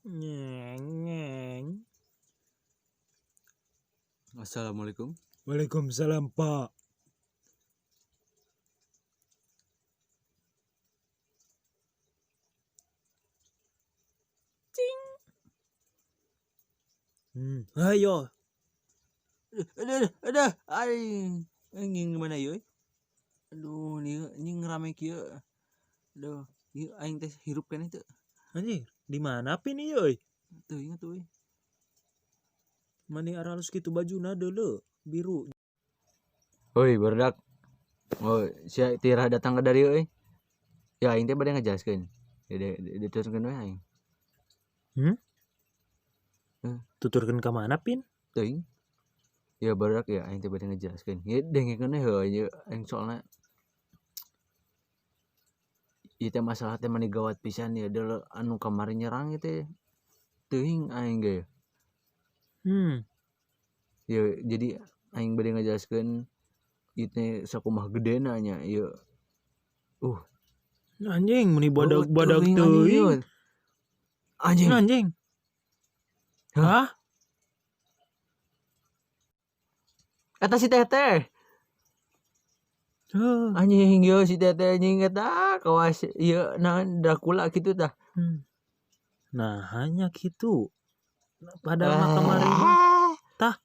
Nyeng, nyeng. Assalamualaikum. Waalaikumsalam, Pak. Cing. Ayo. Aduh, aing gimana yeuy? Aduh, ini ngerame kieu. Aduh, ieu aing teh hirup keneh teu. Anjing, di mana pin ieu euy? Teu inget euy. Mani aralus kitu bajuna deuleu, biru. Hoi, barudak. Oh, sia Tira datang ke dari euy. Ya aing teh bade ngajelaskeun. Diteruskeun we aing. Tuturkeun ka mana pin? Teuing. Ya barudak ya aing teh bade ngajelaskeun. Ieu dengekeun we heuh aing soalna ieu teh masalah teh mani gawat pisan ya deuleu anu kamari nyerang ieu teh. Teuing aing ge. Ya jadi aing bade ngajelaskeun ieu teh sakumaha gedena nya ieu. Anjing, meni badag-badag teuing teuing. Anjing. Anjing. Hah? Eta si Teteh. Anjing yo si Teteh anjing eta kawas ieu naon Dracula kitu tah. Nah, hanya gitu. Padahal mah kamari tah